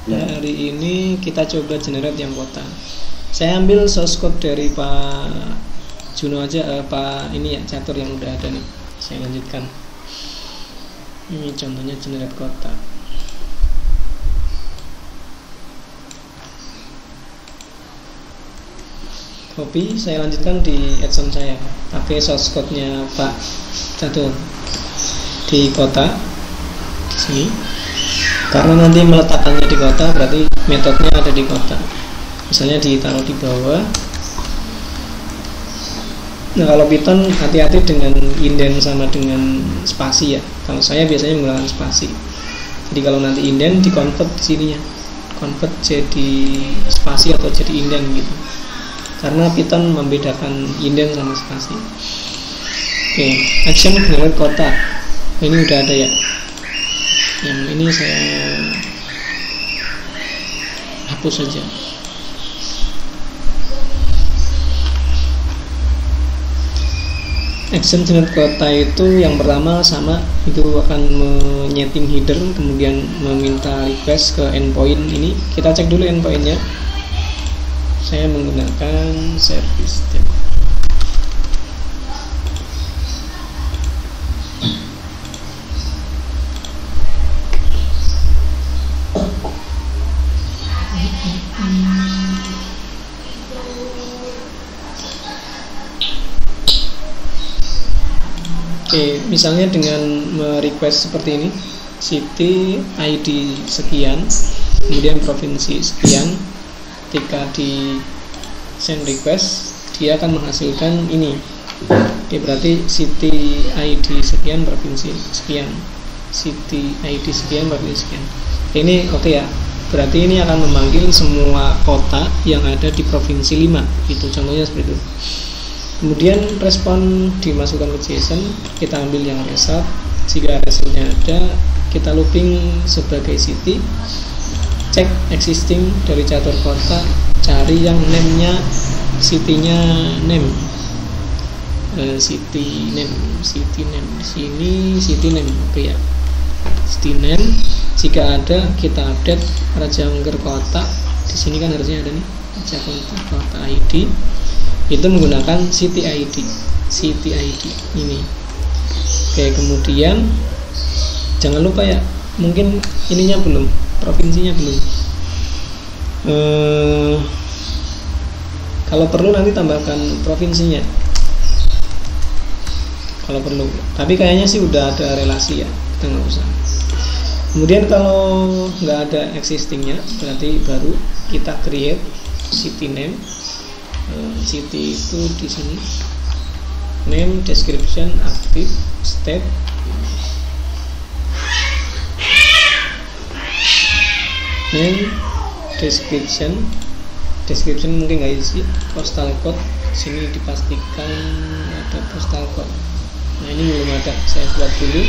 Hari ini kita coba generate yang kota. Saya ambil source code dari Pak Juno aja, Pak ini ya, catur yang udah ada nih. Saya lanjutkan. Ini contohnya generate kota. Copy, saya lanjutkan di Epson saya. Pakai source code-nya Pak Catur di kota di sini. Karena nanti meletakkannya di kota, berarti metodenya ada di kota. Misalnya ditaruh di bawah. Nah, kalau Python hati-hati dengan indent sama dengan spasi ya. Kalau saya biasanya menggunakan spasi. Jadi kalau nanti indent di-convert di sininya. Convert jadi spasi atau jadi indent gitu. Karena Python membedakan indent sama spasi. Oke, action generate kota. Ini udah ada ya. Yang ini saya hapus saja. Action generate kota itu yang pertama sama, itu akan menyeting header, kemudian meminta request ke endpoint ini. Kita cek dulu endpointnya. Saya menggunakan service tab. Oke, misalnya dengan request seperti ini, city ID sekian, kemudian provinsi sekian. Ketika di send request, dia akan menghasilkan ini. Oke, berarti city ID sekian, provinsi sekian, city ID sekian, provinsi sekian. Ini oke ya. Berarti ini akan memanggil semua kota yang ada di provinsi 5. Itu contohnya seperti itu. Kemudian respon dimasukkan ke JSON, kita ambil yang result. Jika resultnya ada, kita looping sebagai city. Cek existing dari catur kota, cari yang name-nya, city-nya name, city name di sini, city name, oke ya, city name. Jika ada, kita update Raja Angger kota. Di sini kan harusnya ada nih, Raja kota ID. Itu menggunakan city ID ini. Oke, kemudian jangan lupa ya, mungkin ininya belum, provinsinya belum. Kalau perlu nanti tambahkan provinsinya kalau perlu, tapi kayaknya sih udah ada relasi ya, kita nggak usah. Kemudian kalau nggak ada existingnya, berarti baru kita create city name. City itu di sini, name, description, active, state. Name, description mungkin nggak isi, postal code sini dipastikan ada postal code. Nah, ini belum ada, saya buat dulu.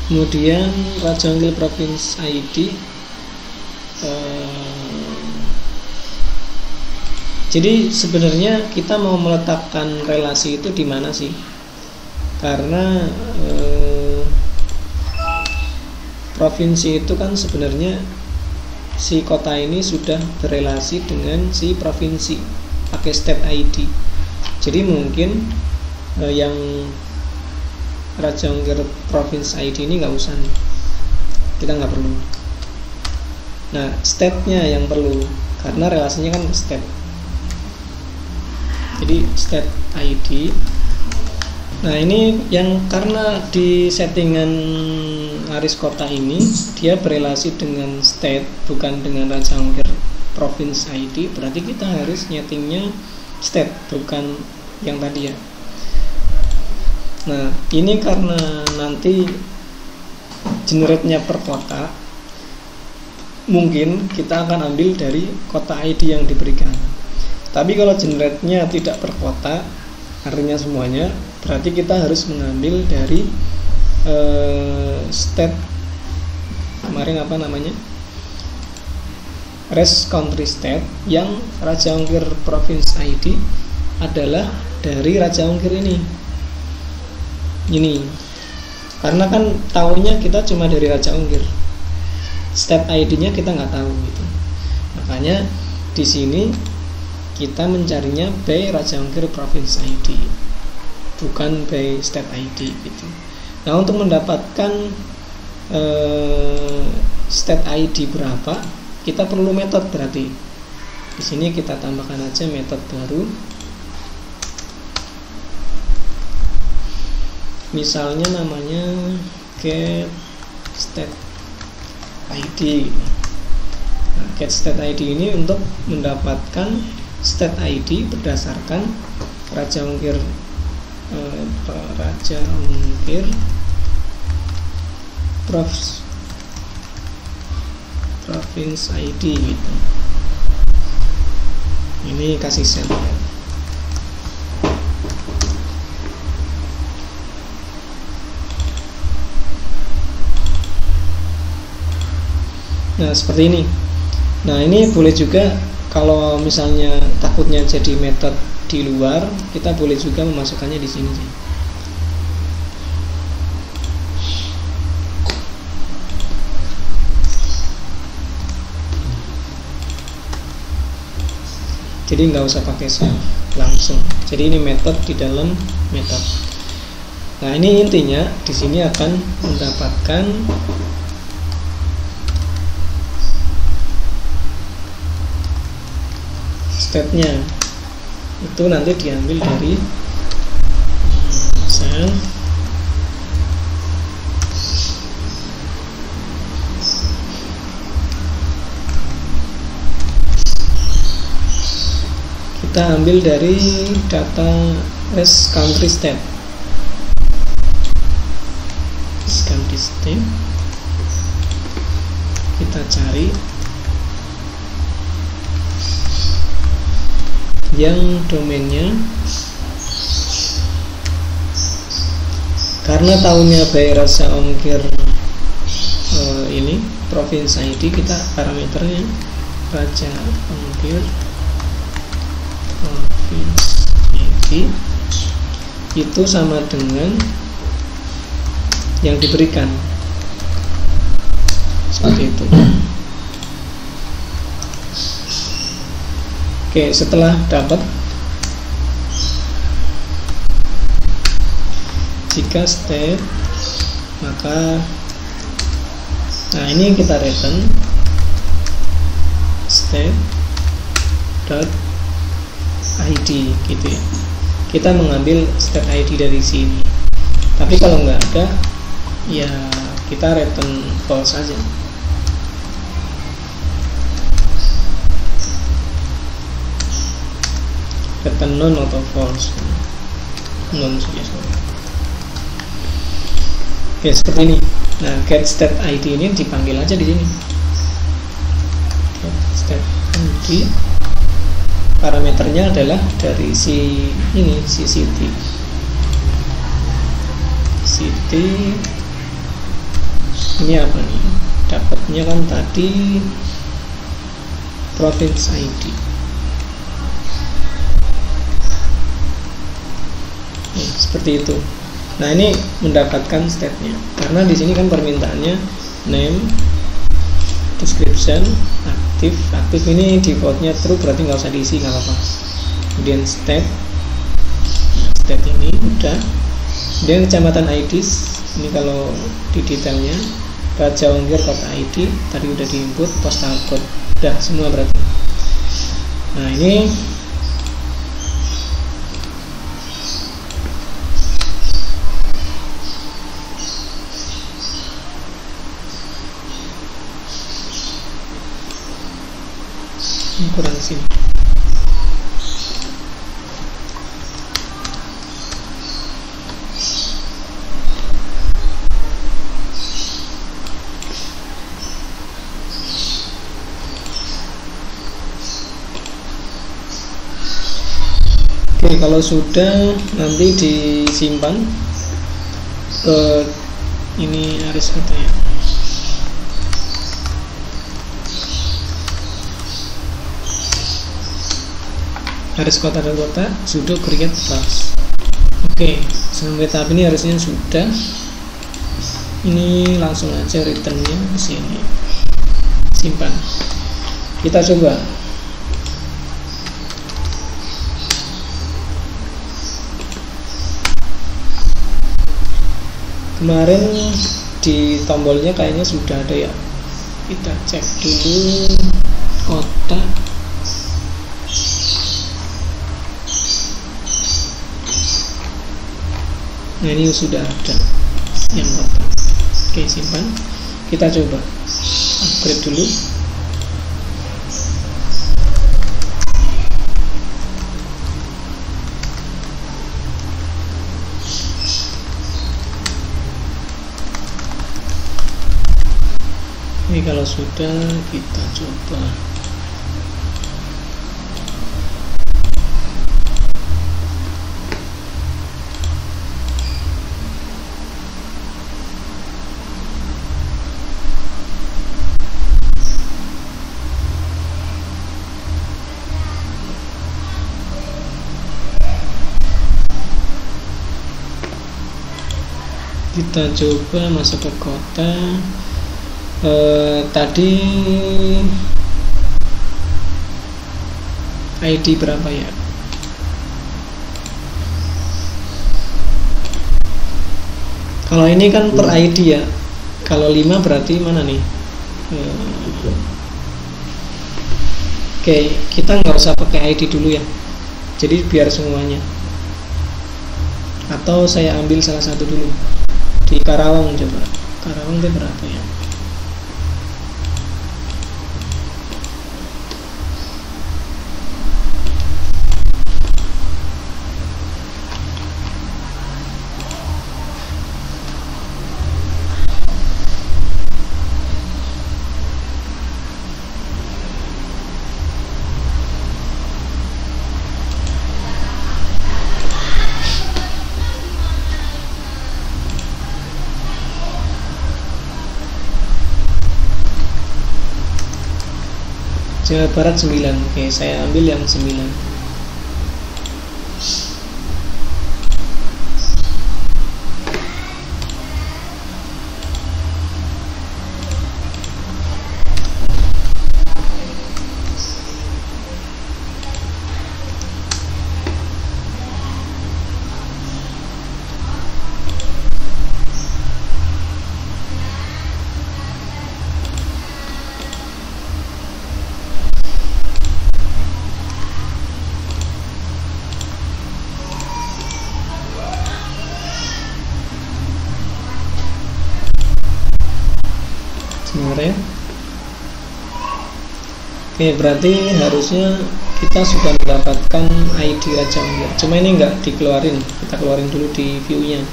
Kemudian Raja Angger Province ID. Jadi sebenarnya kita mau meletakkan relasi itu di mana sih? Karena provinsi itu kan sebenarnya si kota ini sudah berelasi dengan si provinsi pakai state ID. Jadi mungkin yang Raja Angger Province ID ini nggak usah nih, kita nggak perlu. Nah, state-nya yang perlu, karena relasinya kan state. Jadi state ID. Nah, ini yang karena di settingan Aris kota ini dia berelasi dengan state, bukan dengan Raja Angger Province ID. Berarti kita harus nyetingnya state, bukan yang tadi ya. Nah, ini karena nanti generate-nya per kota, mungkin kita akan ambil dari kota ID yang diberikan. Tapi kalau generate-nya tidak per kota, artinya semuanya, berarti kita harus mengambil dari state kemarin apa namanya, res country state, yang Raja Ongkir province ID adalah dari Raja Ongkir ini. Karena kan tahunya kita cuma dari Raja Ongkir, state ID-nya kita nggak tahu gitu. Makanya di sini kita mencarinya by Raja Ongkir province ID, bukan by state ID gitu. Nah, untuk mendapatkan state ID berapa, kita perlu metode. Berarti di sini kita tambahkan aja metode baru. Misalnya namanya get state ID. Nah, get state ID ini untuk mendapatkan state ID berdasarkan Raja Ongkir province ID gitu. Ini kasih send. Nah, seperti ini. Nah, ini boleh juga kalau misalnya takutnya jadi metode di luar, kita boleh juga memasukkannya di sini. Jadi nggak usah pakai save langsung. Jadi ini metode di dalam metode. Nah, ini intinya di sini akan mendapatkan state-nya. Itu nanti diambil dari sel kita ambil dari data res country state. Country state kita cari yang domainnya, karena tahunnya by Raja Ongkir ini province ID, kita parameternya Raja Ongkir province ID itu sama dengan yang diberikan, seperti itu. Oke, setelah dapat, jika state, maka nah ini kita return state dot id gitu ya. Kita mengambil state id dari sini. Tapi kalau nggak ada, ya kita return false saja. Return none atau false. None saja. Oke, seperti ini. Nah, get state ID ini dipanggil aja di sini. Get state ID. Parameternya adalah dari si ini, si city. City ini apa nih? Dapatnya kan tadi province ID. Seperti itu. Nah, ini mendapatkan state-nya. Karena di sini kan permintaannya name, description, aktif ini defaultnya true, berarti nggak usah diisi, nggak apa-apa. Kemudian state ini udah. Kemudian kecamatan ID, ini kalau di detailnya Raja Ongkir kota ID tadi udah diinput, postal code udah semua berarti. Nah, ini kurang sini. Oke, kalau sudah nanti disimpan ke Ini Aris kota ya. Aris kota dan kota sudo create plus. Oke, sampai tahap ini harusnya sudah. Ini langsung aja returnnya ke sini, simpan. Kita coba. Kemarin di tombolnya kayaknya sudah ada ya. Kita cek dulu kota. Nah, ini sudah ada yang kota. Oke, simpan. Kita coba upgrade dulu. Ini kalau sudah, kita coba. Kita coba masuk ke kota. Tadi ID berapa ya? Kalau ini kan per ID ya. Kalau 5 berarti mana nih? Oke, kita nggak usah pakai ID dulu ya. Jadi biar semuanya. Atau saya ambil salah satu dulu. Di Karawang coba. Karawang itu berapa ya? Jawa Barat 9. Oke, saya ambil yang 9. Ya. Oke, berarti harusnya kita sudah mendapatkan ID Raja Unggar. Cuma ini enggak dikeluarin. Kita keluarin dulu di view-nya.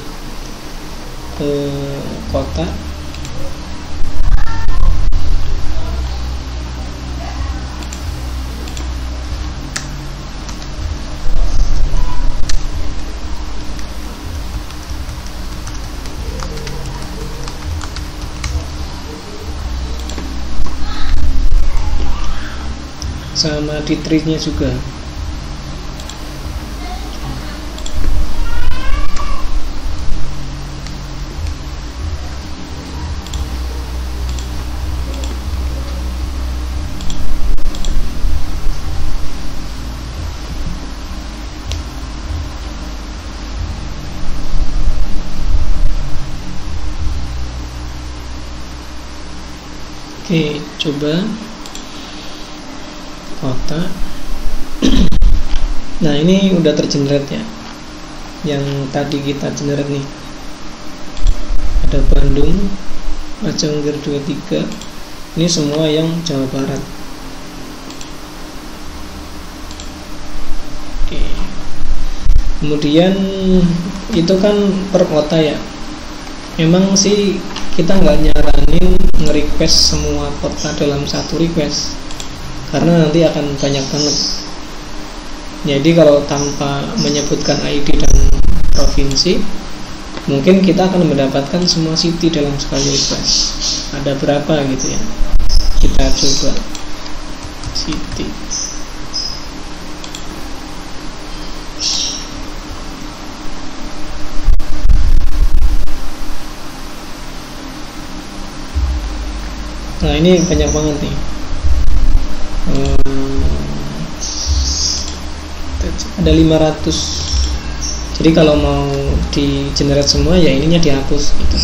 Ke kota. Sama di tree-nya juga. Oke, coba kota. Nah, ini udah tergenerate ya, yang tadi kita generate nih. Ada Bandung, Raja Unggar 23. Ini semua yang Jawa Barat. Oke. Kemudian itu kan per kota ya. Emang sih kita nggak nyaranin nge-request semua kota dalam satu request, karena nanti akan banyak banget. Jadi kalau tanpa menyebutkan ID dan provinsi, mungkin kita akan mendapatkan semua city dalam sekali request. Ada berapa gitu ya, kita coba city. Nah ini banyak banget nih. Ada 500. Jadi kalau mau di generate semua ya ininya dihapus gitu.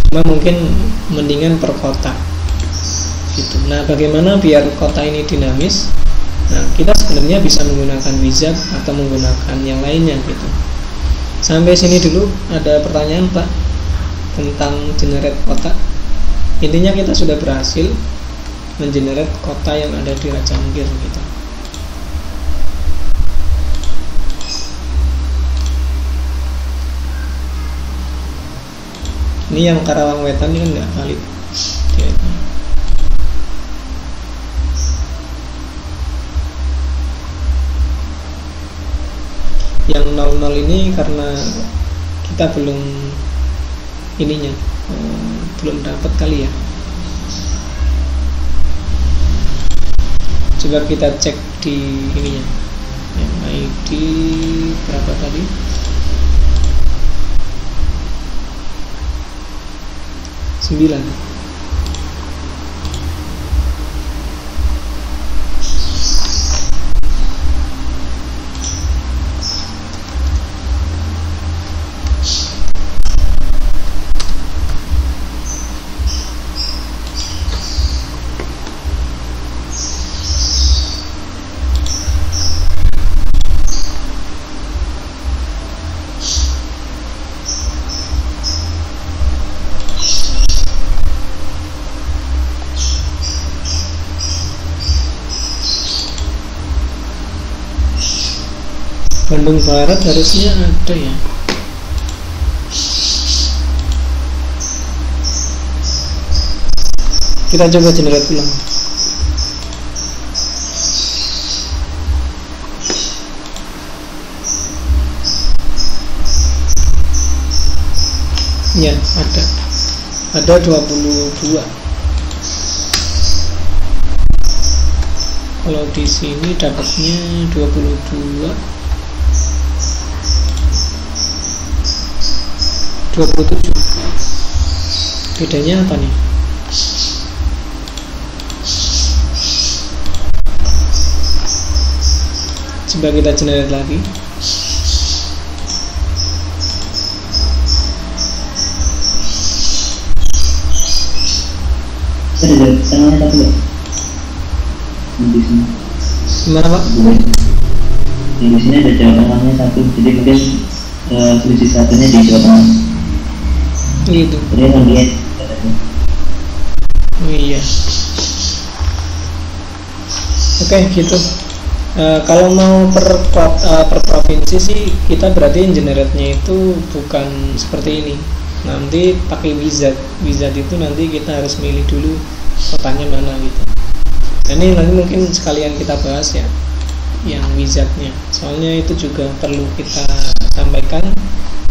Cuma mungkin mendingan per kota gitu. Nah bagaimana biar kota ini dinamis? Nah kita sebenarnya bisa menggunakan wizard atau menggunakan yang lainnya gitu. Sampai sini dulu ada pertanyaan Pak tentang generate kota. Intinya kita sudah berhasil mengenerate kota yang ada di Raja Angkir gitu. Ini yang Karawang Wetan ini kan nggak valid. Yang 00 ini karena kita belum ininya, belum dapat kali ya. Coba kita cek di ininya, yang ID berapa tadi? 9. Bandung Barat harusnya ada ya. Kita coba generate ulang. Ya, ada 22. Kalau di sini dapatnya 22, 27. Bedanya apa nih? Coba kita generate lagi. Tengahnya satu ya? Di sini. Gimana Pak? Di sini ada Jawa Tengahnya satu, jadi mungkin selisih satunya di Jawa Tengah. Gitu. Jadi nantinya. Oh iya. Oke, gitu. Kalau mau per provinsi sih kita berarti generate-nya itu bukan seperti ini. Nanti pakai wizard itu nanti kita harus milih dulu kotanya mana gitu. Nah, ini nanti mungkin sekalian kita bahas ya yang wizardnya, soalnya itu juga perlu kita sampaikan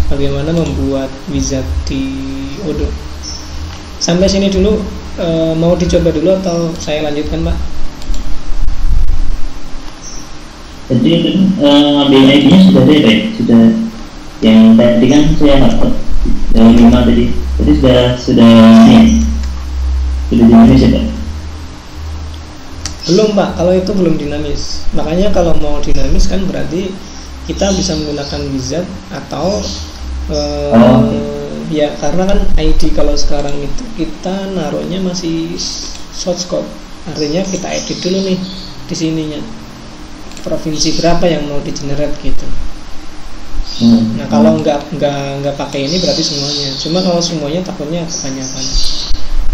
bagaimana membuat wizard di Odoo. Sampai sini dulu, mau dicoba dulu atau saya lanjutkan Pak? Jadi ngambil ID-nya sudah ada ya, sudah yang tadi kan saya dapat yang 5 tadi sudah dinamis ya Pak? Belum Pak, kalau itu belum dinamis. Makanya kalau mau dinamis kan berarti kita bisa menggunakan wizard atau ya karena kan ID kalau sekarang itu kita naruhnya masih source code, artinya kita edit dulu nih di sininya provinsi berapa yang mau di generate gitu. Nah kalau nggak pakai ini berarti semuanya. Cuma kalau semuanya takutnya kebanyakan.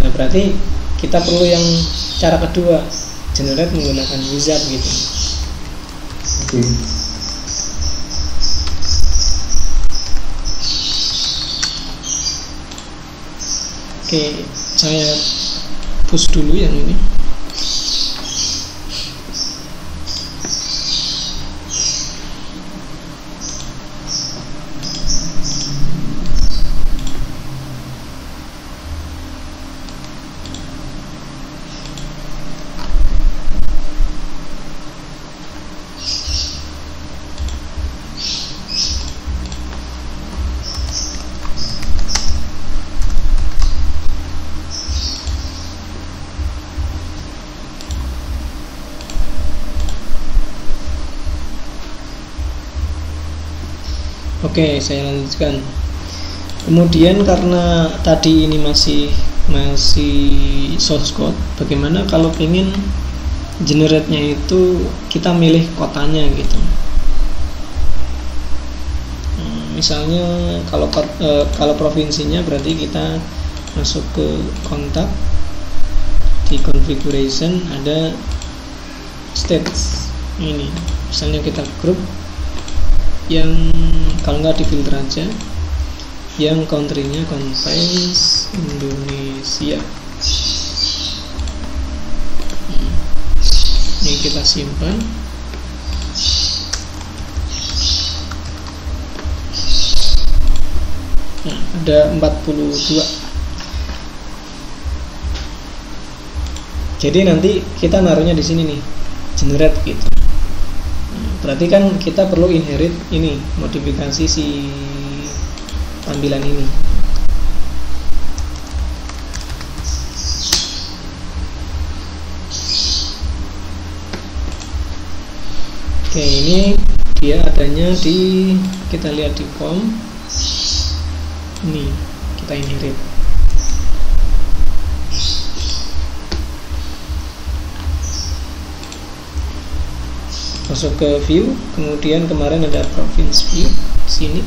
Nah berarti kita perlu yang cara kedua, generate menggunakan wizard gitu. Oke, saya push dulu yang ini. Oke, saya lanjutkan. Kemudian karena tadi ini masih source code, bagaimana kalau ingin generate-nya itu kita milih kotanya gitu. Misalnya kalau provinsinya berarti kita masuk ke kontak, di configuration ada states ini. Misalnya kita grup yang kalau nggak di filter aja, yang country-nya contains Indonesia. Ini kita simpan. Nah, ada 42. Jadi nanti kita naruhnya di sini nih, generate gitu. Berarti kan kita perlu inherit ini, modifikasi si tampilan ini. Oke, ini dia adanya di, kita lihat di form. Ini kita inherit. Masuk ke view, kemudian kemarin ada province view sini.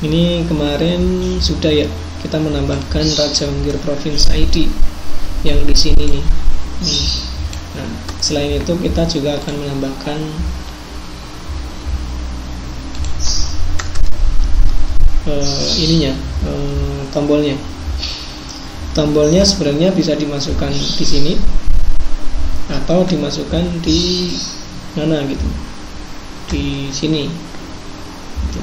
Ini kemarin sudah ya, kita menambahkan Raja Ungkir Province ID yang di sini nih. Nah, selain itu kita juga akan menambahkan tombolnya. Tombolnya sebenarnya bisa dimasukkan di sini atau dimasukkan di mana gitu, di sini gitu.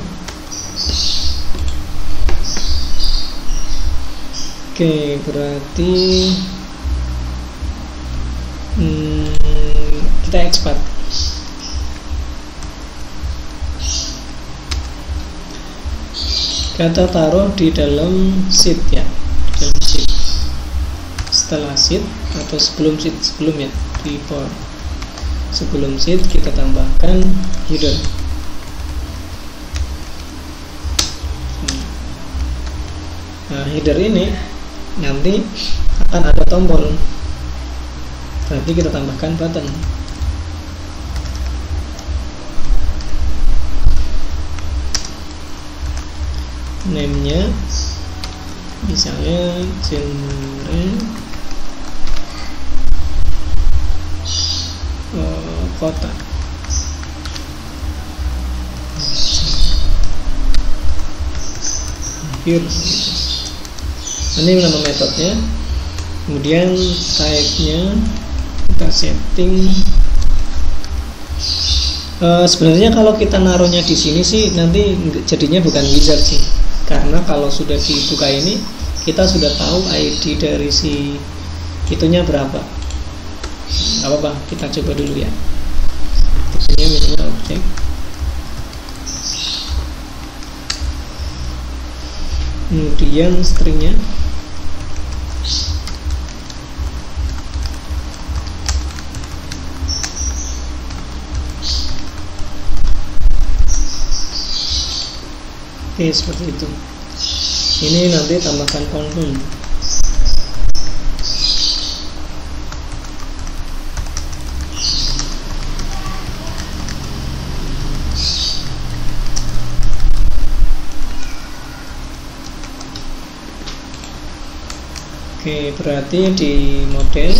Oke, berarti kita export. Kita taruh di dalam sheet ya, dalam sheet. Setelah sheet atau sebelum sheet, sebelumnya di board. Sebelum sheet kita tambahkan header. Nah, header ini nanti akan ada tombol, berarti kita tambahkan button. Name-nya misalnya genre kota. Here gitu. Ini nama metodenya. Kemudian type-nya kita setting. Sebenarnya kalau kita naruhnya di sini sih nanti jadinya bukan wizard sih, karena kalau sudah dibuka ini kita sudah tahu ID dari si itunya berapa. Apa kita coba dulu ya. Tipenya misalnya objek. Kemudian stringnya oke, seperti itu. Ini nanti tambahkan confirm. Oke, berarti di model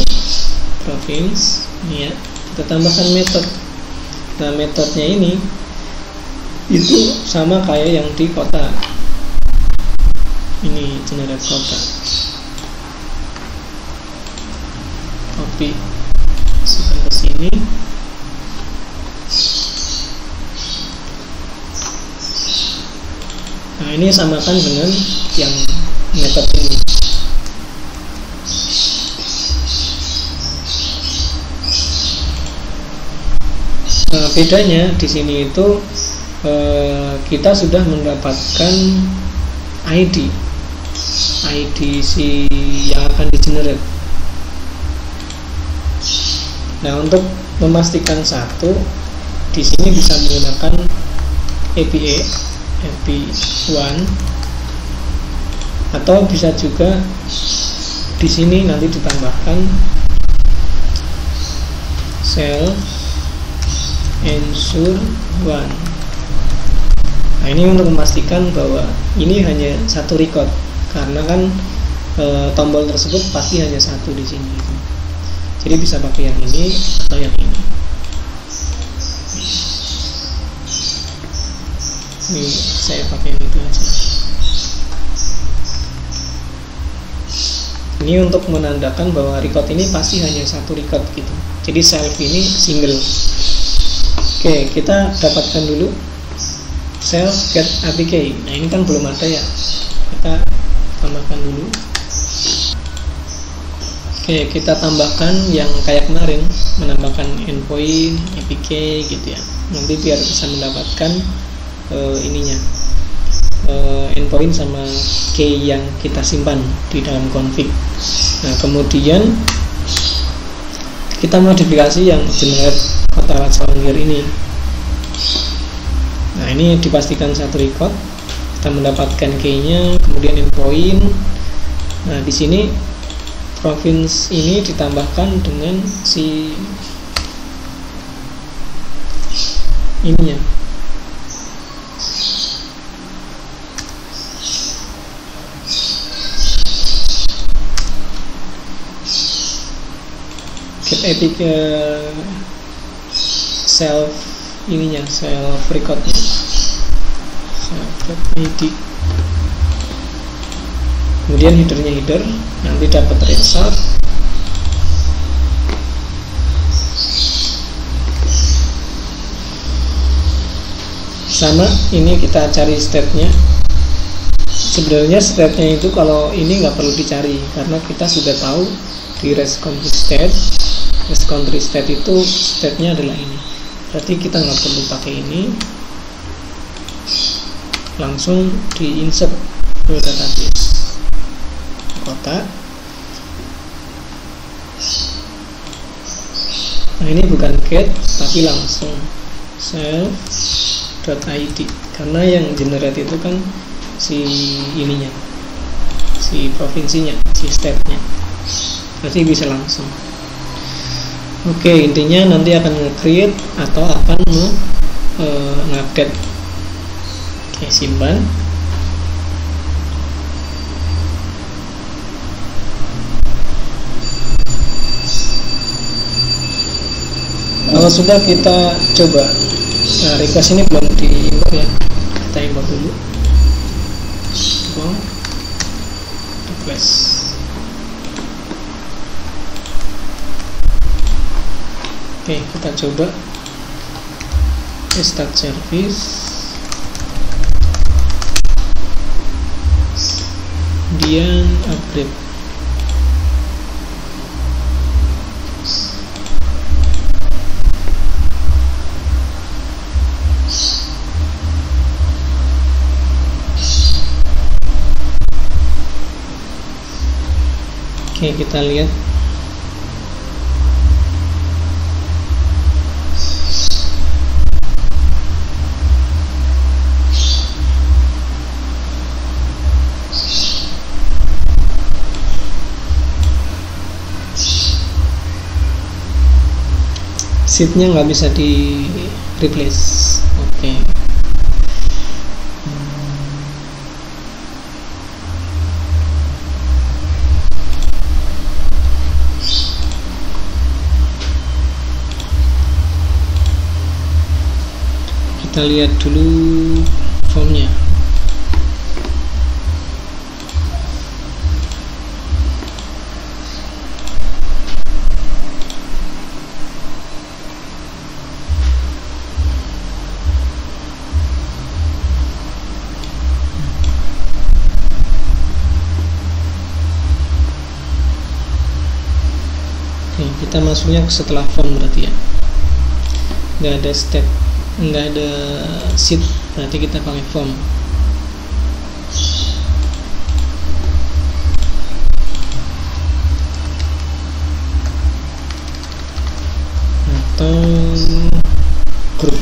province ini ya, kita tambahkan metode. Nah, metodenya ini itu sama kayak yang di kota. Ini generate kota. Copy, masukkan ke sini. Nah, ini samakan dengan yang metode ini. Nah, bedanya di sini itu kita sudah mendapatkan ID si yang akan di generate. Nah, untuk memastikan satu, di sini bisa menggunakan APA ep1, atau bisa juga di sini nanti ditambahkan self ensure 1. Nah, ini untuk memastikan bahwa ini hanya satu record, karena kan tombol tersebut pasti hanya satu di sini gitu. Jadi bisa pakai yang ini atau yang ini. Ini saya pakai yang itu aja. Ini untuk menandakan bahwa record ini pasti hanya satu record gitu. Jadi self ini single. Oke, kita dapatkan dulu self get APK. Nah, ini kan belum ada ya. Kita tambahkan dulu. Oke, kita tambahkan yang kayak kemarin, menambahkan endpoint, APK gitu ya. Nanti biar bisa mendapatkan ininya, endpoint sama key yang kita simpan di dalam config. Nah, kemudian kita modifikasi yang generate kota Sawanggir ini. Nah, ini dipastikan satu record, kita mendapatkan key-nya, kemudian endpoint. Nah, di sini province ini ditambahkan dengan si ininya. Get epic self ininya, self recordnya, self ID. Kemudian headernya header, nanti dapat result. Sama ini kita cari state-nya. Sebenarnya state-nya itu kalau ini nggak perlu dicari, karena kita sudah tahu di REST country state. REST country state itu state-nya adalah ini. Berarti kita nggak perlu pakai ini, langsung di insert ke database kota. Nah, ini bukan get tapi langsung self.id, karena yang generate itu kan si ininya, si provinsinya, si state-nya. Berarti bisa langsung. Oke, intinya nanti akan nge-create atau akan nge-update. Oke, simpan. Kalau sudah, kita coba. Nah, request ini belum di-import ya, kita import dulu. Request. Oke, kita coba restart service, kemudian upgrade. Oke, kita lihat. Sheet-nya nggak bisa di replace. Oke. Kita lihat dulu formnya. Kita masuknya setelah form berarti ya, nggak ada step, nggak ada sheet, berarti kita pakai form. Atau grup.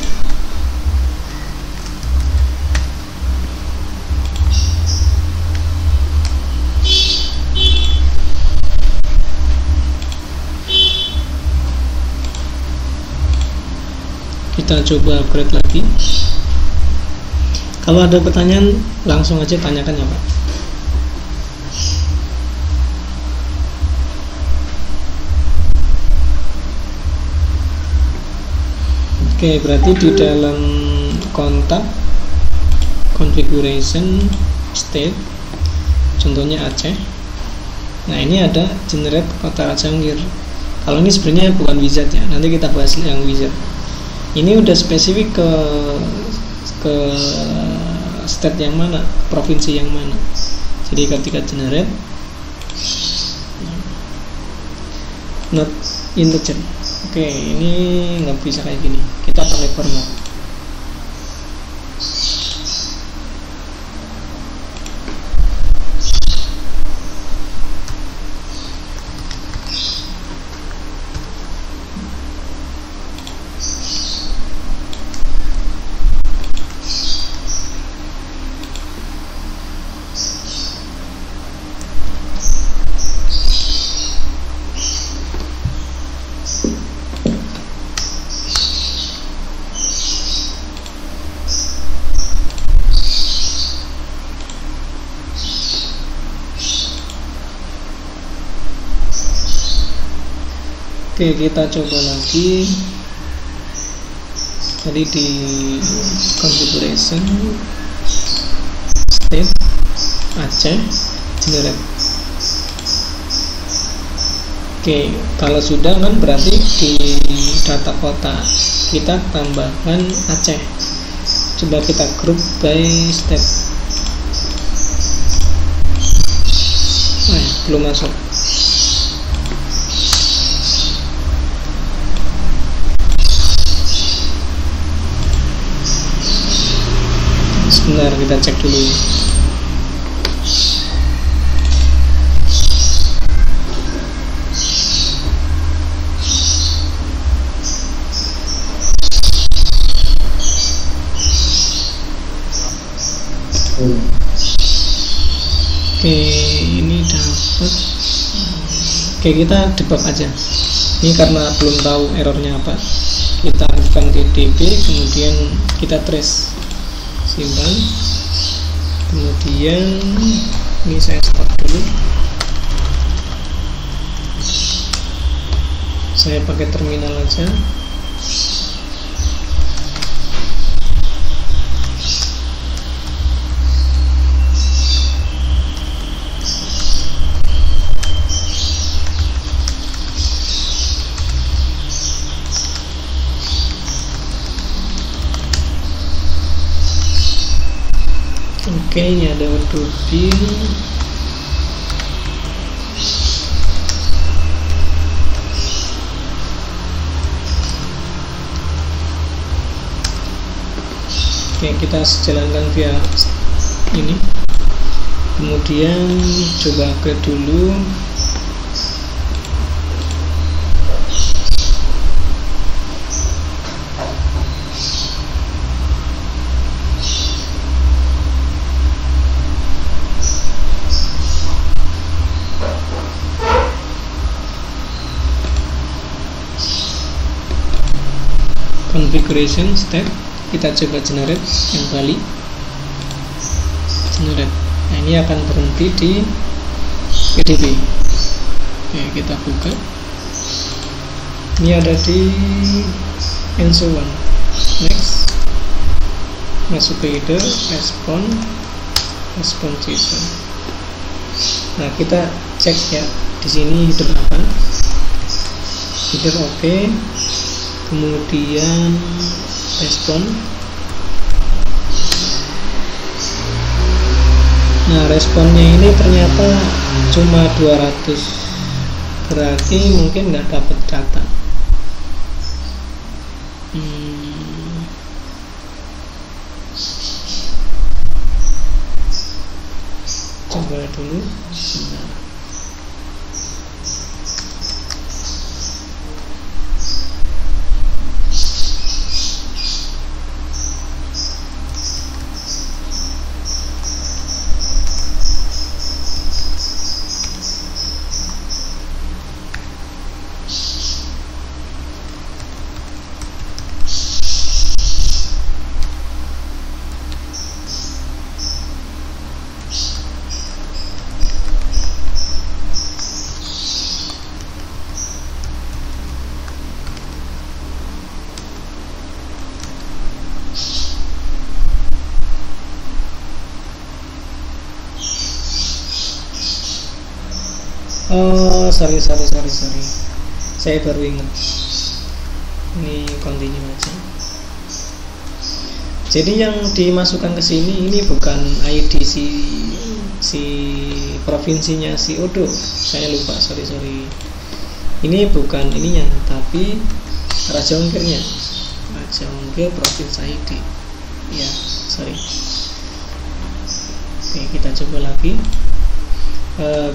kita coba upgrade lagi. Kalau ada pertanyaan langsung aja tanyakan ya Pak. Oke, berarti di dalam kontak configuration state, contohnya Aceh. Nah, ini ada generate kota Canggir. Kalau ini sebenarnya bukan wizard ya, nanti kita bahas yang wizard. Ini udah spesifik ke state yang mana, provinsi yang mana. Jadi ketika generate not integer. Oke, ini nggak bisa kayak gini. Kita pakai format. Oke, kita coba lagi. Tadi di configuration state Aceh generate. Oke, kalau sudah kan berarti di data kota kita tambahkan Aceh. Coba kita group by state. Belum masuk. Sebentar, kita cek dulu. Oke, ini dapat. Oke, kita debug aja. Ini karena belum tahu errornya apa. Kita aktifkan DB, kemudian kita trace. Simpan, kemudian ini saya stop dulu. Saya pakai terminal aja. Oke, ini ada turbin. Oke, kita jalankan via ini. Kemudian coba upgrade dulu. Configuration step, kita coba generate yang kali generate. Nah, ini akan berhenti di PDB. Oke, kita buka. Ini ada di and so on. Next, masuk ke header, responsive. Nah, kita cek ya di sini header apa. Header oke. Kemudian respon. Nah, responnya ini ternyata cuma 200, berarti mungkin nggak dapat data. Coba dulu. Oh, sorry. Saya baru ingat. Ini continue aja. Jadi yang dimasukkan ke sini ini bukan ID si provinsinya si Odo. Saya lupa, sorry. Ini bukan ininya, tapi Raja Ongkirnya. Raja Ongkir provinsi ID. Ya, sorry. Oke, kita coba lagi.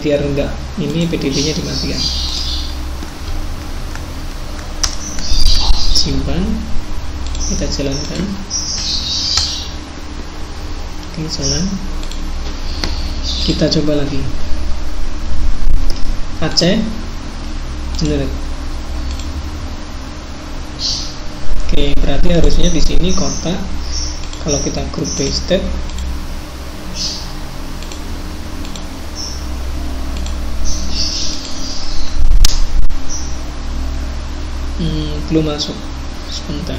Biar enggak ini PDB-nya dimatikan. Simpan, kita jalankan. Oke, jalan. Kita coba lagi. Aceh generate. Oke, berarti harusnya di sini kota. Kalau kita group by state, belum masuk. Sebentar.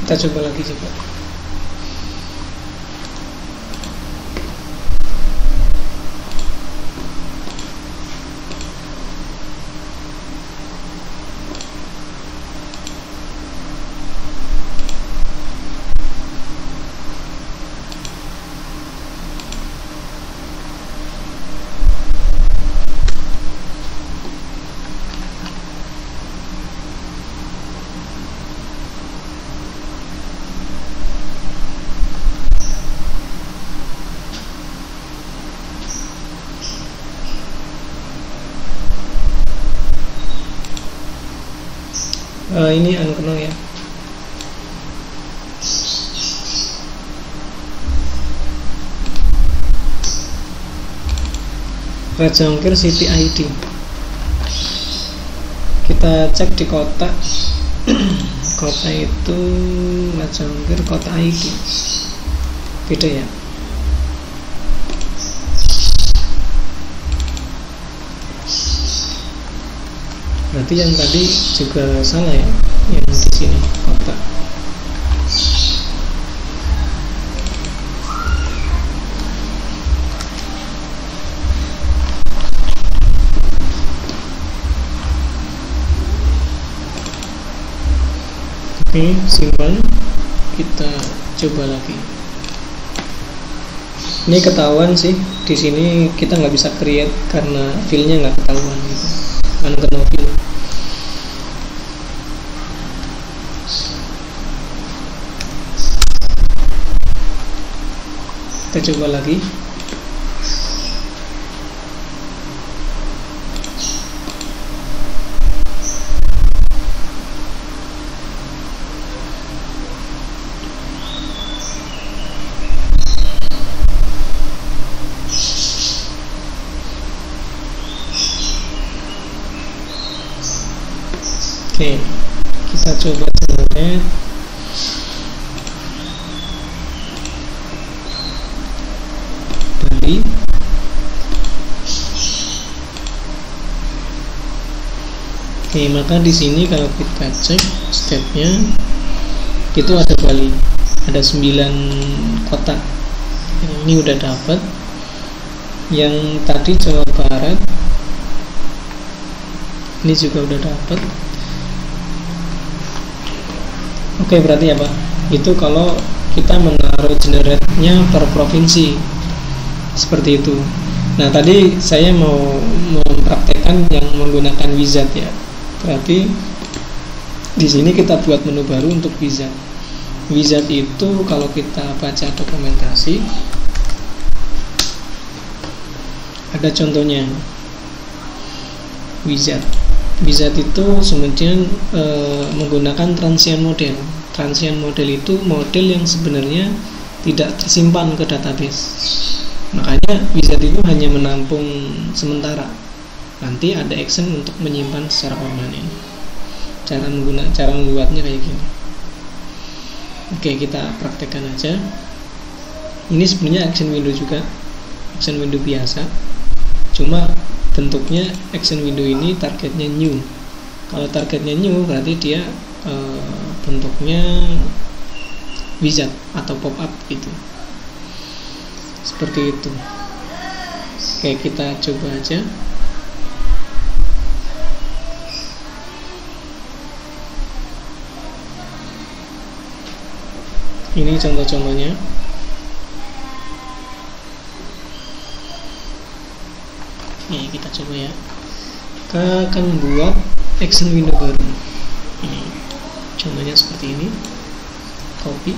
Kita coba lagi coba. Ini unknown ya. Raja Ongkir City ID. Kita cek di kota. Kota itu Raja Ongkir kota ID. Beda ya. Berarti yang tadi juga salah ya, yang di sini kota. Oke, simpan. Kita coba lagi. Ini ketahuan sih, di sini kita nggak bisa create karena file-nya nggak ketahuan gitu. Unknown file. Kita coba lagi. Oke, kita coba generate. Oke, maka di sini kalau kita cek stepnya itu ada Bali, ada 9 kota. Ini udah dapat. Yang tadi Jawa Barat ini juga udah dapat. Oke, berarti apa? Itu kalau kita menaruh generate-nya per provinsi seperti itu. Nah, tadi saya mau mempraktekkan yang menggunakan wizard ya. Berarti di sini kita buat menu baru untuk wizard. Wizard itu kalau kita baca dokumentasi ada contohnya. Wizard itu sebenarnya menggunakan transient model. Transient model itu model yang sebenarnya tidak tersimpan ke database. Makanya wizard itu hanya menampung sementara. Nanti ada action untuk menyimpan secara permanen. Cara membuatnya kayak gini. Oke, kita praktekkan aja. Ini sebenarnya action window juga, action window biasa. Cuma bentuknya action window ini targetnya new. Kalau targetnya new berarti dia bentuknya wizard atau pop up gitu. Seperti itu. Oke, kita coba aja. Ini contoh-contohnya. Oke, kita coba ya. Kita akan membuat action window baru. Ini contohnya seperti ini. Copy.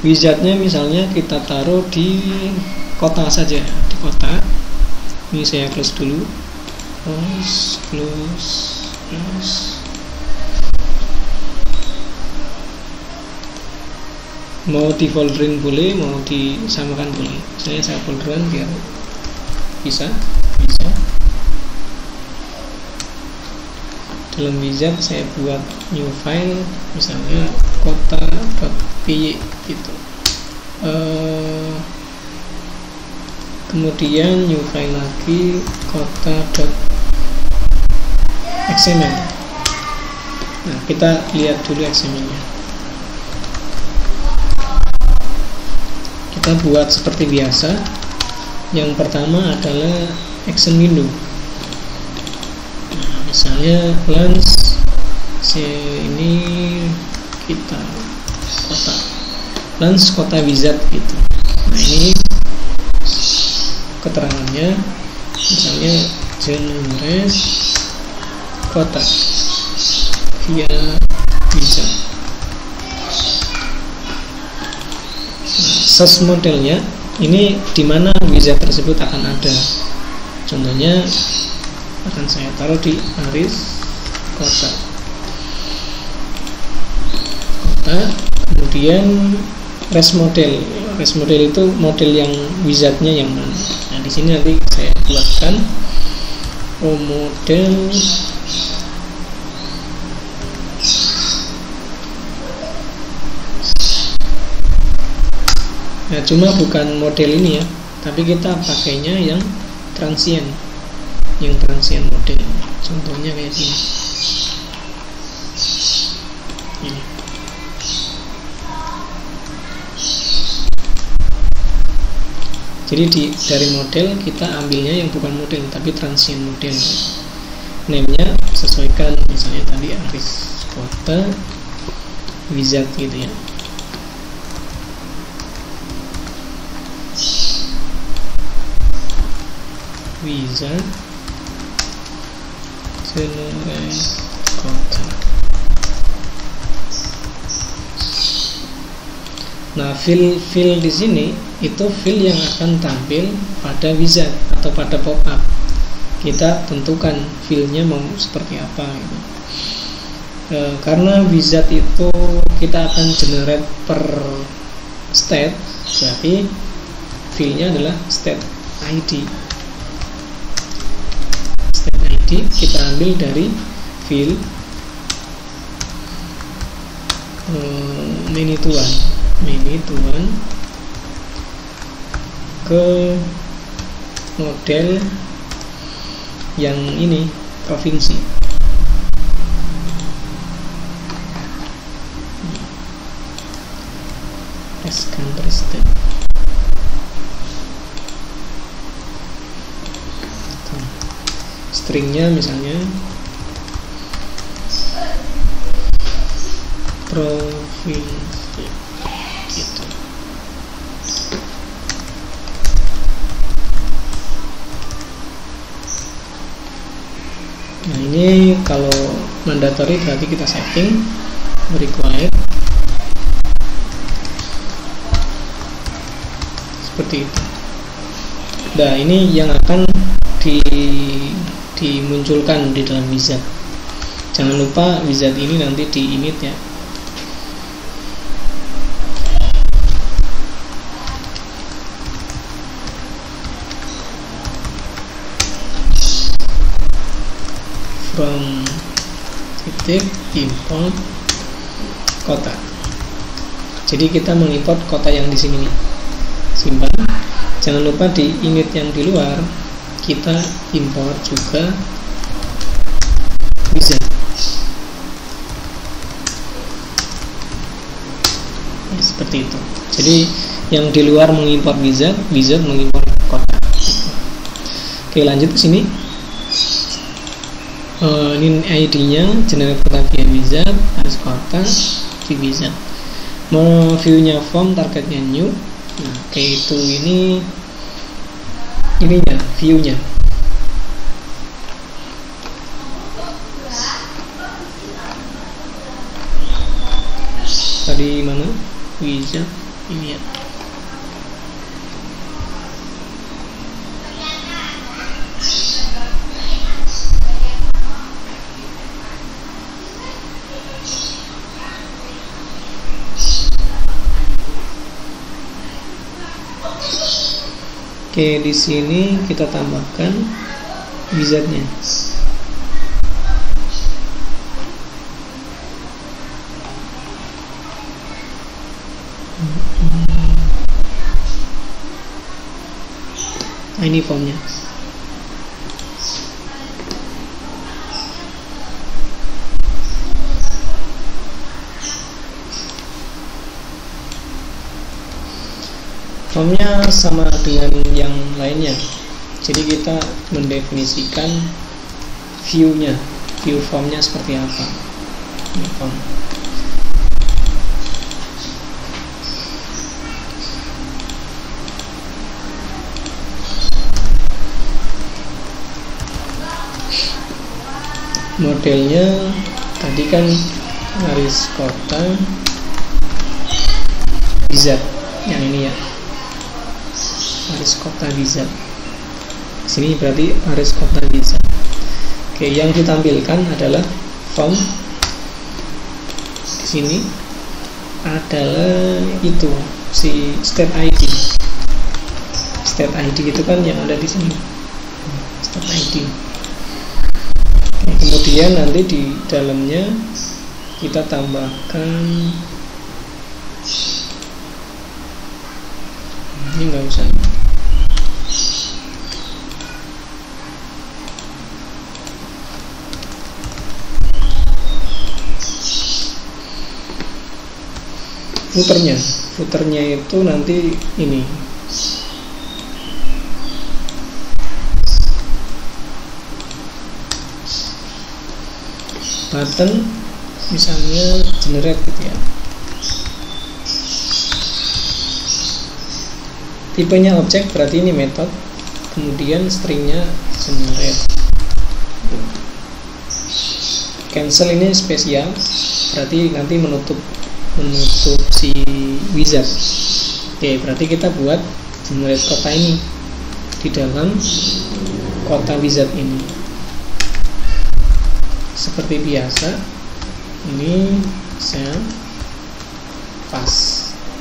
Wizardnya misalnya kita taruh di kota saja, di kota. Ini saya close dulu. Close. Mau di folderin boleh, mau disamakan boleh. Saya folderan biar bisa. Dalam wizard saya buat new file, misalnya kota.py gitu. Kemudian new file lagi kota.xml. Nah, kita lihat dulu XML-nya. Kita buat seperti biasa. Yang pertama adalah action window. Nah, misalnya launch ini kita kota wizard gitu. Nah, ini keterangannya misalnya generate kota via wizard. Source modelnya ini di mana wizard tersebut akan ada. Contohnya akan saya taruh di Aris kota. Kemudian res model itu model yang wizardnya yang mana. Nah, di sini nanti saya buatkan model Nah, cuma bukan model ini ya, tapi kita pakainya yang transient model. Contohnya kayak gini. Ini. Jadi dari model kita ambilnya yang bukan model tapi transient model. Name-nya sesuaikan misalnya tadi Aris kota wizard gitu ya. Wizard generate kota. Nah, fill di sini itu fill yang akan tampil pada wizard atau pada pop up. Kita tentukan fillnya mau seperti apa gitu. Karena wizard itu kita akan generate per state, berarti fillnya adalah state ID. Kita ambil dari fill many to one ke model yang ini provinsi. as country state. Stringnya misalnya provinsi gitu. Nah ini kalau mandatory berarti kita setting required seperti itu. Nah ini yang akan dimunculkan di dalam wizard. Jangan lupa wizard ini nanti di init ya. From titik import kota. Jadi kita mengimport kota yang di sini nih. Simpan. Jangan lupa di init yang di luar kita import juga wizard. Ya, seperti itu. Jadi yang di luar mengimport wizard, wizard mengimport kota. Oke, lanjut ke sini. Ini ID-nya generate kota via wizard, harus kota di wizard. Mau view-nya form, targetnya new. Nah, oke, itu ininya view-nya. Tadi mana wizard ini ya. Oke, di sini kita tambahkan wizardnya. Nah, ini formnya. Formnya sama dengan yang lainnya. Jadi kita mendefinisikan view-nya, view formnya seperti apa. Ini form. Modelnya tadi kan garis kota wizard yang ini ya. Garis kota wizard. Sini berarti garis kota wizard. Oke, yang ditampilkan adalah form. Di sini adalah itu si state ID. State ID itu kan yang ada di sini. State ID. Oke, kemudian nanti di dalamnya kita tambahkan ini nggak usah. Footernya itu nanti ini button misalnya generate gitu ya. Tipenya objek berarti ini method, kemudian stringnya generate. Cancel ini spesial, berarti nanti menutup si wizard. Oke, berarti kita buat generate kota ini di dalam kota wizard ini. Seperti biasa, ini saya pas.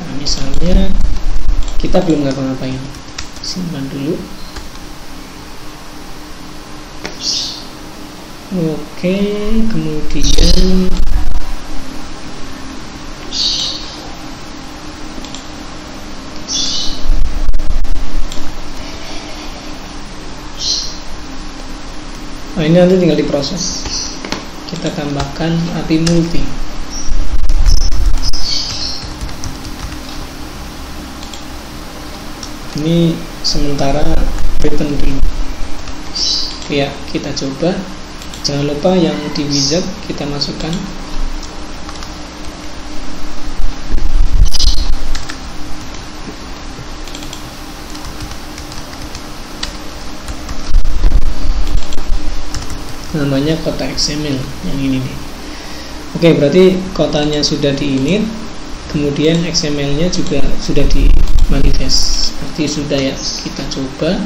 Nah, misalnya kita belum ngapa-ngapain, simpan dulu. Oke, kemudian ini nanti tinggal diproses. Kita tambahkan API multi. Ini sementara written dulu. Ya, kita coba. Jangan lupa yang di wizard kita masukkan. Namanya kota XML yang ini nih. Oke, berarti kotanya sudah di init, kemudian XML-nya juga sudah di manifest. Berarti sudah ya. Kita coba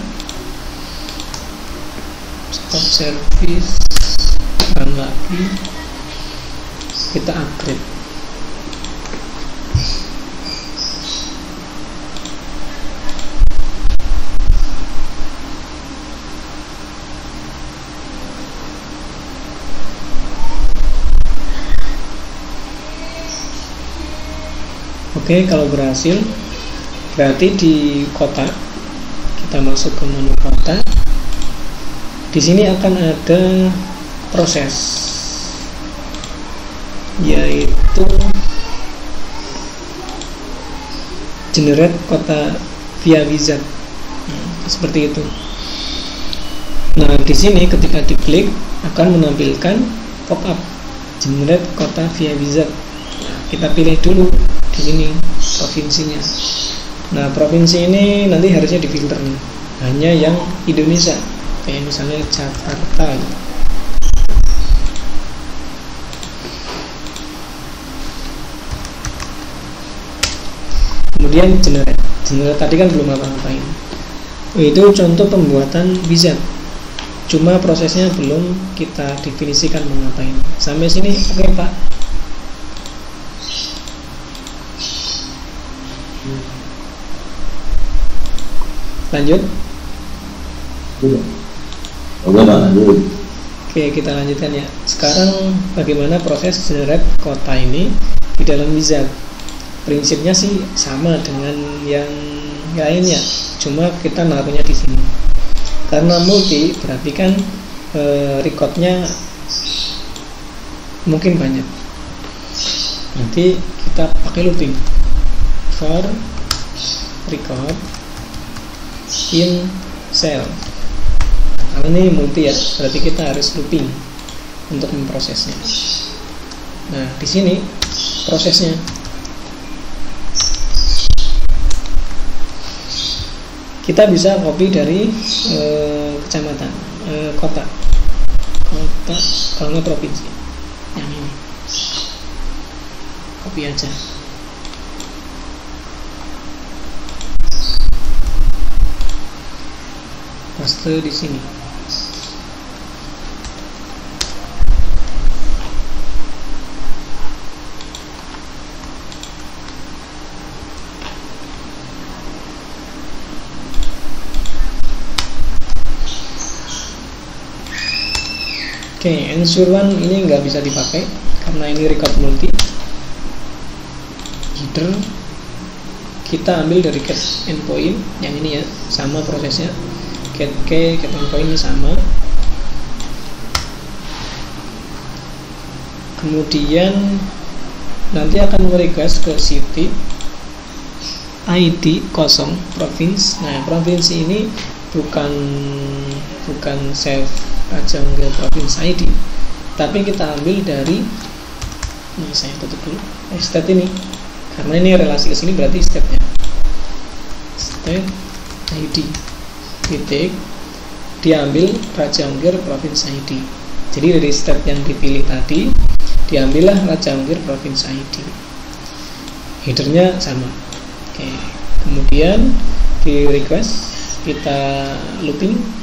stop service, run lagi, kita upgrade. Oke, kalau berhasil berarti di kota kita masuk ke menu kota. Di sini akan ada proses, yaitu generate kota via wizard. Seperti itu. Nah, di sini ketika diklik akan menampilkan pop-up generate kota via wizard. Nah, kita pilih dulu di sini provinsinya. Nah, provinsi ini nanti harusnya difilter nih, hanya yang Indonesia, kayak misalnya Jakarta. Kemudian generate tadi kan belum apa-apain. Itu contoh pembuatan wizard, cuma prosesnya belum kita definisikan mau ngapain. Sampai sini oke, Pak? Lanjut? Oke, kita lanjutkan ya. Sekarang bagaimana proses generate kota ini di dalam wizard? Prinsipnya sih sama dengan yang lainnya, cuma kita naruhnya di sini. Karena multi, berarti kan recordnya mungkin banyak. Nanti kita pakai looping for record in cell. Karena ini multi ya, berarti kita harus looping untuk memprosesnya. Nah, di sini prosesnya. Kita bisa copy dari kecamatan, kota, kalau nggak provinsi. Yang ini, copy aja. Paste di sini. Oke, ensure one ini nggak bisa dipakai karena ini record multi. Header kita ambil dari get endpoint yang ini ya, sama prosesnya. Get key, get endpoint ini sama. Kemudian nanti akan request ke city ID kosong provinsi. Nah, provinsi ini bukan save aja ke provinsi ID, tapi kita ambil dari ini, saya tutup dulu state ini karena ini relasi ke sini, berarti state-nya state ID titik diambil Raja Ungkir provinsi ID. Jadi dari state yang dipilih tadi diambillah Raja Ungkir provinsi ID. Headernya sama. Oke, kemudian di request kita looping.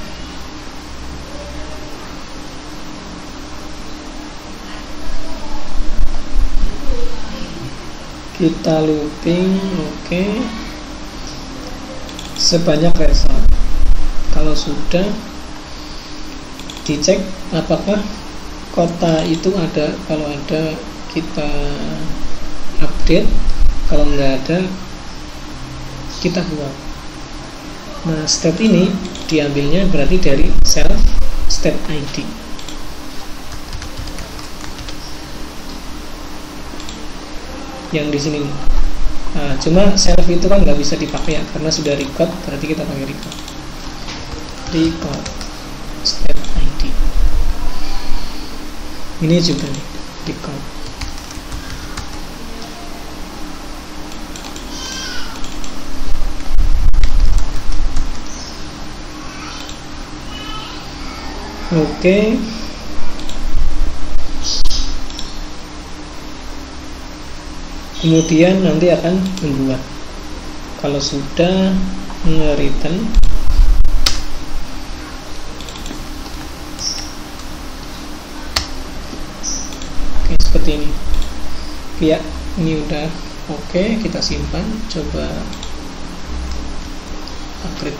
Kita looping, oke. Sebanyak result. Kalau sudah dicek apakah kota itu ada, kalau ada kita update, kalau nggak ada kita buat. Nah, state ini diambilnya berarti dari self state ID. Yang di sini Cuma self itu kan nggak bisa dipakai ya, karena sudah record, berarti kita pakai record state ID. Ini juga nih record. Oke. Kemudian nanti akan membuat, kalau sudah nge-return, oke seperti ini ya. Ini udah oke, kita simpan, coba upgrade.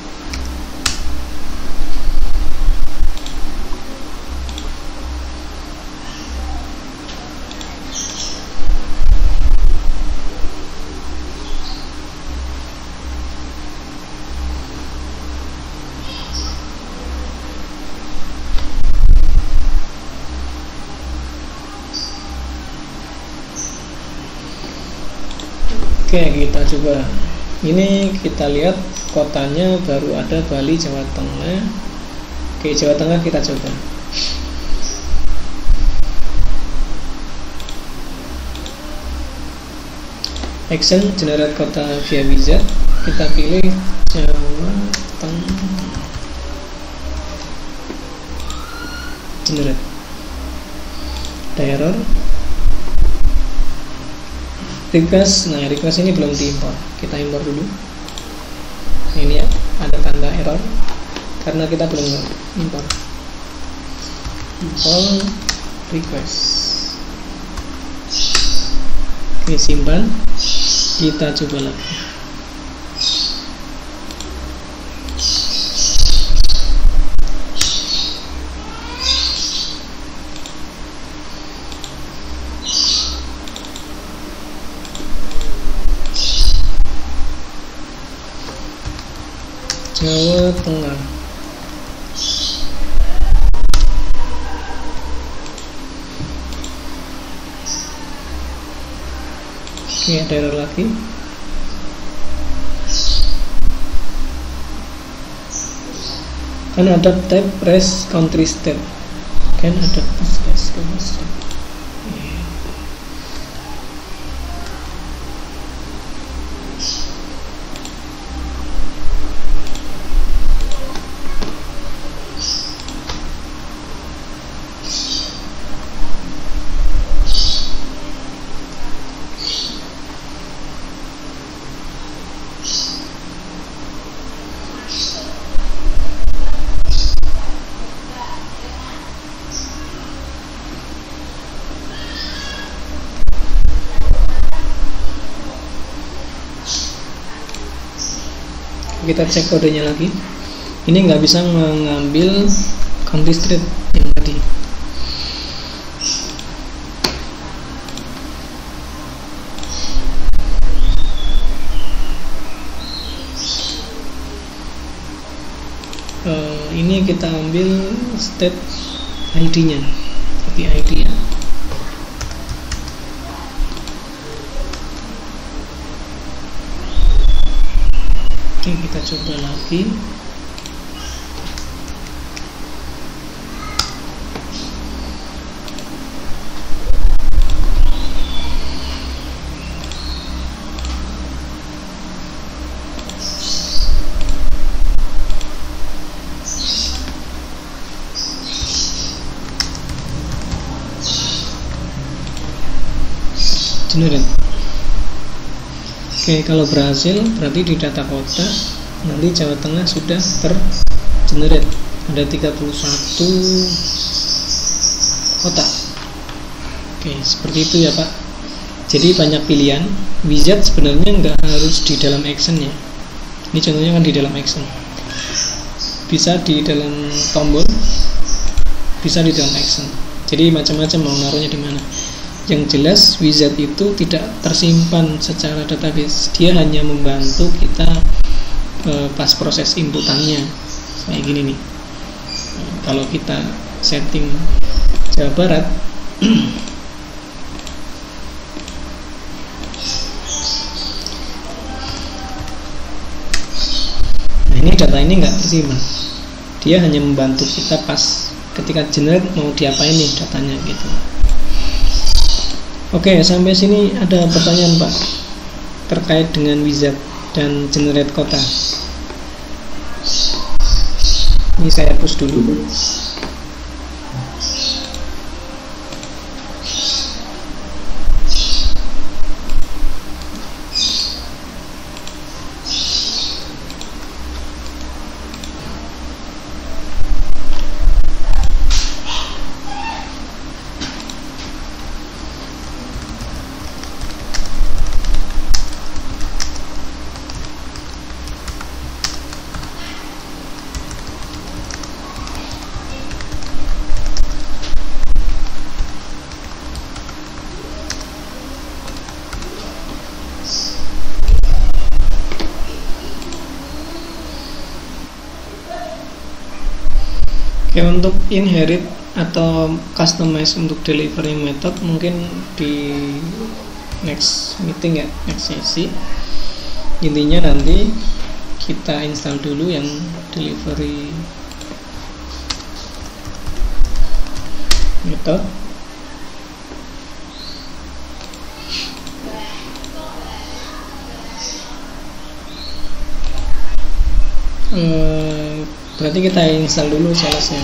Oke, kita coba. Ini kita lihat kotanya baru ada Bali, Jawa Tengah. Oke, Jawa Tengah kita coba. Action generate kota via wizard. Kita pilih Jawa Tengah. Generate. Error. Request, nah request ini belum diimpor, kita impor dulu. Ini ya, ada tanda error karena kita belum impor. Import request. Oke, simpan. Kita coba lagi. Jawa Tengah. Oke, ada error lagi. Kan ada tab press country step. Kan ada press country step. Kita cek kodenya lagi. Ini nggak bisa mengambil country street yang tadi. Ini kita ambil state ID-nya, tapi ID-nya. Oke, kita coba lagi. Generate. Oke, kalau berhasil berarti di data kota nanti Jawa Tengah sudah tergenerate. Ada 31 kota. Oke, seperti itu ya Pak. Jadi banyak pilihan. Wizard sebenarnya nggak harus di dalam action ya. Ini contohnya kan di dalam action. Bisa di dalam tombol, bisa di dalam action. Jadi macam-macam mau naruhnya di mana. Yang jelas wizard itu tidak tersimpan secara database, dia hanya membantu kita pas proses inputannya. Kayak gini nih, kalau kita setting Jawa Barat data ini nggak tersimpan, dia hanya membantu kita pas ketika generate mau diapain nih datanya gitu. Oke, sampai sini ada pertanyaan Pak terkait dengan wizard dan generate kota. Ini saya hapus dulu. Oke, untuk inherit atau customize untuk delivery method mungkin di next meeting ya, next sesi. Intinya nanti kita install dulu yang delivery method. Berarti kita install dulu salesnya,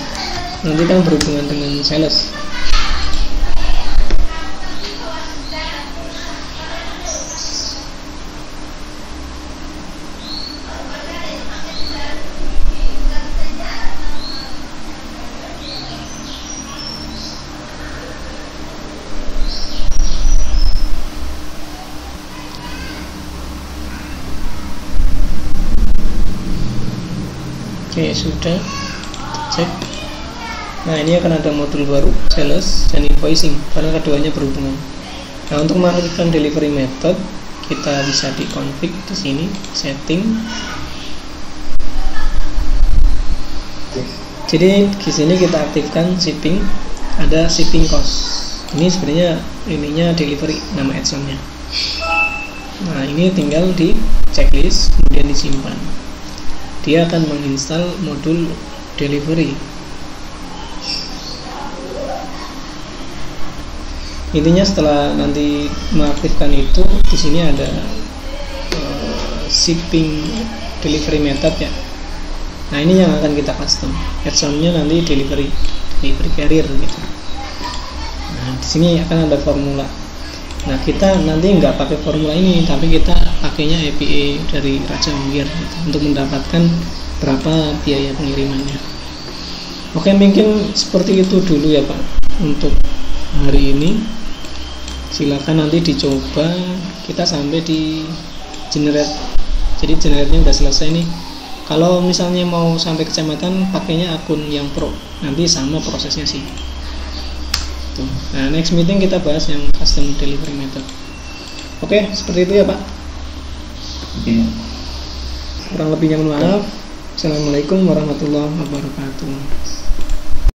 nanti kan berhubungan dengan sales. Oke, sudah cek. Nah, ini akan ada modul baru sales dan invoicing karena keduanya berhubungan. Nah, untuk mengaktifkan delivery method kita bisa di config di sini, setting. Jadi di sini kita aktifkan shipping, ada shipping cost. Ini sebenarnya ininya delivery, nama add-onnya. Nah, ini tinggal di checklist kemudian disimpan. Dia akan menginstal modul delivery. Intinya setelah nanti mengaktifkan itu, di sini ada shipping delivery method ya. Nah, ini yang akan kita custom. Add-onnya nanti delivery carrier gitu. Nah, di sini akan ada formula. Nah, kita nanti nggak pakai formula ini, tapi kita pakainya API dari Raja Ungkir gitu, untuk mendapatkan berapa biaya pengirimannya. Oke, mungkin seperti itu dulu ya Pak untuk hari ini. Silakan nanti dicoba. Kita sampai di generate. Jadi generate-nya udah selesai nih. Kalau misalnya mau sampai kecamatan, pakainya akun yang pro. Nanti sama prosesnya sih. Tuh. Nah, next meeting kita bahas yang custom delivery method. Oke, seperti itu ya Pak. Oke. Kurang lebihnya mohon maaf. Assalamualaikum warahmatullahi wabarakatuh.